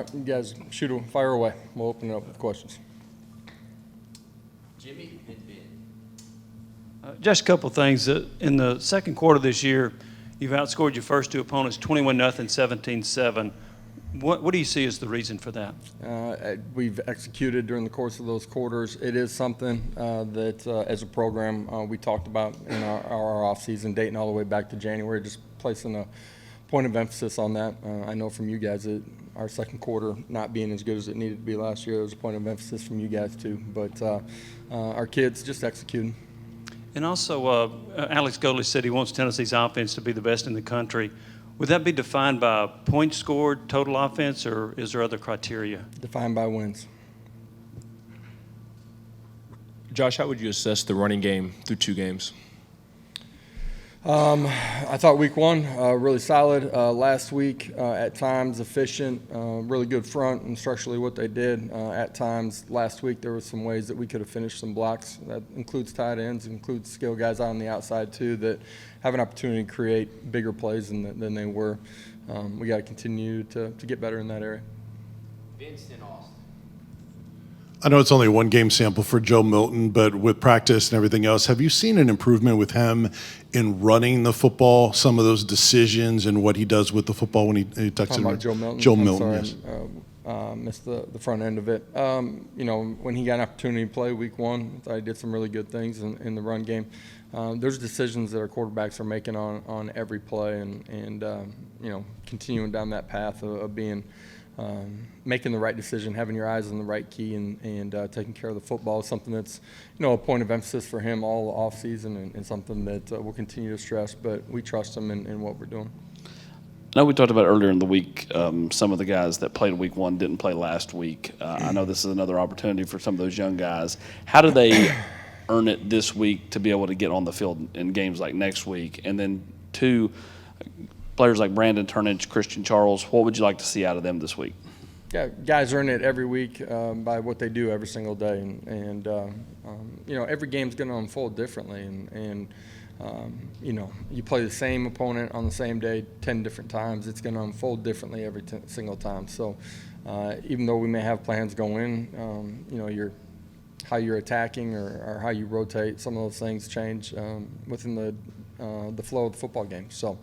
right, you guys fire away. We'll open it up with questions. Jimmy and Ben. Just a couple of things. In the second quarter this year, you've outscored your first two opponents 21-0, 17-7. What do you see as the reason for that? We've executed during the course of those quarters. It is something that, as a program, we talked about in our off-season, dating all the way back to January, just placing a point of emphasis on that. I know from you guys that our second quarter not being as good as it needed to be last year, it was a point of emphasis from you guys too. But our kids just executing. And also, Alex Goley said he wants Tennessee's offense to be the best in the country. Would that be defined by points scored, total offense, or is there other criteria? Defined by wins. Josh, how would you assess the running game through 2 games? I thought week 1 really solid. Last week, at times efficient, really good front and structurally what they did. At times last week there were some ways that we could have finished some blocks. That includes tight ends, includes skill guys out on the outside too that have an opportunity to create bigger plays than they were. We got to continue to get better in that area. Vincent Austin. I know it's only 1 game sample for Joe Milton, but with practice and everything else, have you seen an improvement with him in running the football, some of those decisions and what he does with the football when he tucks it about Joe Milton? Joe Milton, sorry, yes. Missed the front end of it. When he got an opportunity to play week 1, I thought he did some really good things in the run game. There's decisions that our quarterbacks are making on every play and continuing down that path of being making the right decision, having your eyes on the right key, and taking care of the football is something that's a point of emphasis for him all off season, and something that we'll continue to stress. But we trust him in what we're doing. I know we talked about earlier in the week some of the guys that played week 1 didn't play last week. I know this is another opportunity for some of those young guys. How do they earn it this week to be able to get on the field in games like next week? And then 2, players like Brandon Turnage, Christian Charles, what would you like to see out of them this week? Yeah, guys earn it every week by what they do every single day, and every game's going to unfold differently, and you play the same opponent on the same day 10 different times. It's going to unfold differently every single time. So even though we may have plans going, how you're attacking or how you rotate, some of those things change within the flow of the football game. So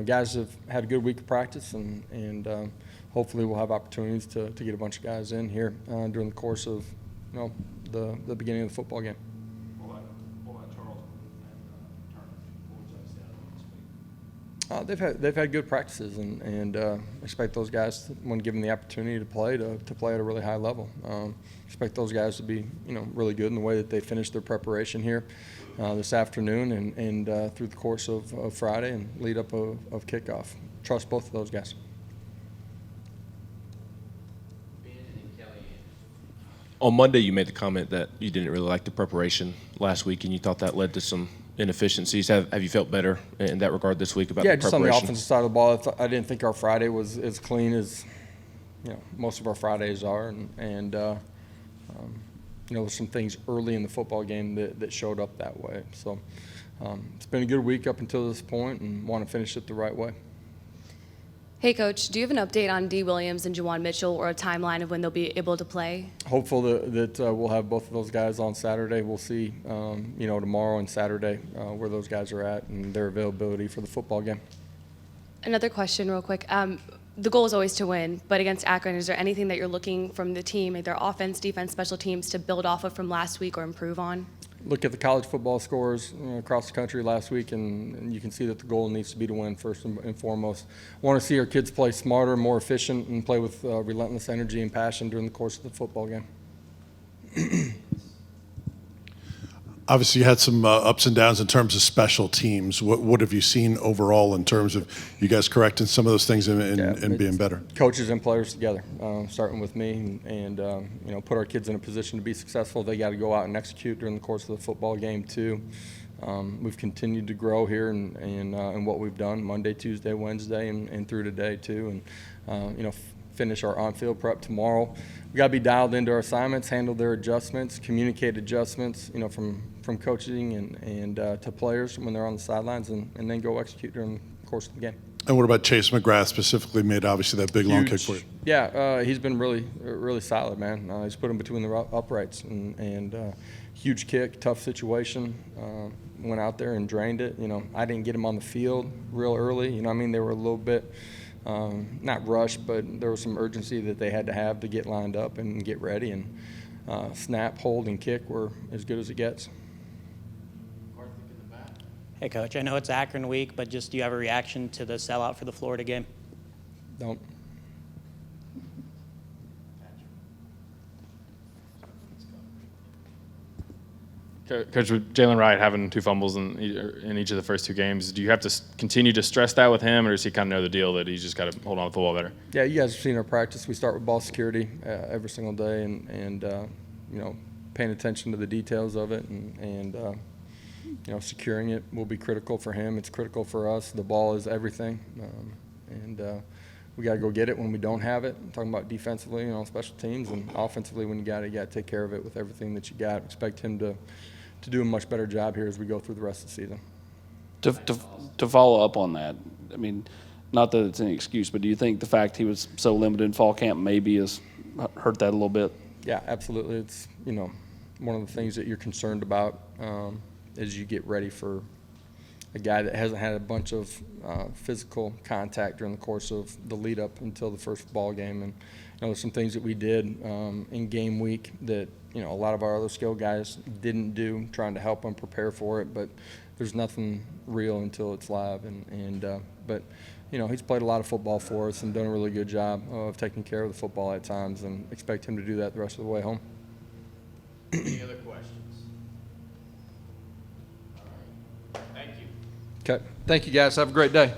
guys have had a good week of practice, and hopefully we'll have opportunities to get a bunch of guys in here during the course of the beginning of the football game. What about Charles and Turnage? What would you like to see out of them this week? They've had good practices, and expect those guys, when given the opportunity to play at a really high level. Expect those guys to be really good in the way that they finish their preparation here this afternoon and through the course of Friday and lead up of kickoff. Trust both of those guys. On Monday, you made the comment that you didn't really like the preparation last week, and you thought that led to some inefficiencies. Have you felt better in that regard this week about the preparation? Yeah, just on the offensive side of the ball, I didn't think our Friday was as clean as most of our Fridays are, and there's some things early in the football game that showed up that way. So it's been a good week up until this point, and want to finish it the right way. Hey, Coach, do you have an update on D. Williams and Juwan Mitchell, or a timeline of when they'll be able to play? Hopeful that we'll have both of those guys on Saturday. We'll see, tomorrow and Saturday where those guys are at and their availability for the football game. Another question real quick. The goal is always to win, but against Akron, is there anything that you're looking from the team, either offense, defense, special teams, to build off of from last week or improve on? Look at the college football scores across the country last week, and you can see that the goal needs to be to win first and foremost. I want to see our kids play smarter, more efficient, and play with relentless energy and passion during the course of the football game. Obviously, you had some ups and downs in terms of special teams. What have you seen overall in terms of you guys correcting some of those things and being better? Coaches and players together, starting with me, and put our kids in a position to be successful. They got to go out and execute during the course of the football game too. We've continued to grow here in what we've done Monday, Tuesday, Wednesday, and through today too, and finish our on-field prep tomorrow. We got to be dialed into our assignments, handle their adjustments, communicate adjustments, from coaching and to players when they're on the sidelines, and then go execute during the course of the game. And what about Chase McGrath specifically? Made obviously that big long kick for you. Yeah, he's been really solid, man. He's put him between the uprights and huge kick, tough situation. Went out there and drained it. You know, I didn't get him on the field real early. You know, I mean, they were a little bit not rushed, but there was some urgency that they had to have to get lined up and get ready. And snap, hold, and kick were as good as it gets. Hey, Coach, I know it's Akron week, but just do you have a reaction to the sellout for the Florida game? Don't. Coach, with Jalen Wright having 2 fumbles in each of the first 2 games, do you have to continue to stress that with him, or does he kind of know the deal that he's just got to hold on to the football better? Yeah, you guys have seen our practice. We start with ball security every single day, and you know, paying attention to the details of it, and you know, securing it will be critical for him. It's critical for us. The ball is everything, and we got to go get it when we don't have it. I'm talking about defensively, you know, special teams, and offensively when you got it, you got to take care of it with everything that you got. Expect him to do a much better job here as we go through the rest of the season. To follow up on that, I mean, not that it's any excuse, but do you think the fact he was so limited in fall camp maybe has hurt that a little bit? Yeah, absolutely. It's, you know, one of the things that you're concerned about as you get ready for a guy that hasn't had a bunch of physical contact during the course of the lead up until the first ball game. And you know, there's some things that we did in game week that, you know, a lot of our other skill guys didn't do, trying to help them prepare for it. But there's nothing real until it's live. But you know, he's played a lot of football for us and done a really good job of taking care of the football at times, and expect him to do that the rest of the way home. Any other questions? All right. Thank you. Okay. Thank you, guys. Have a great day.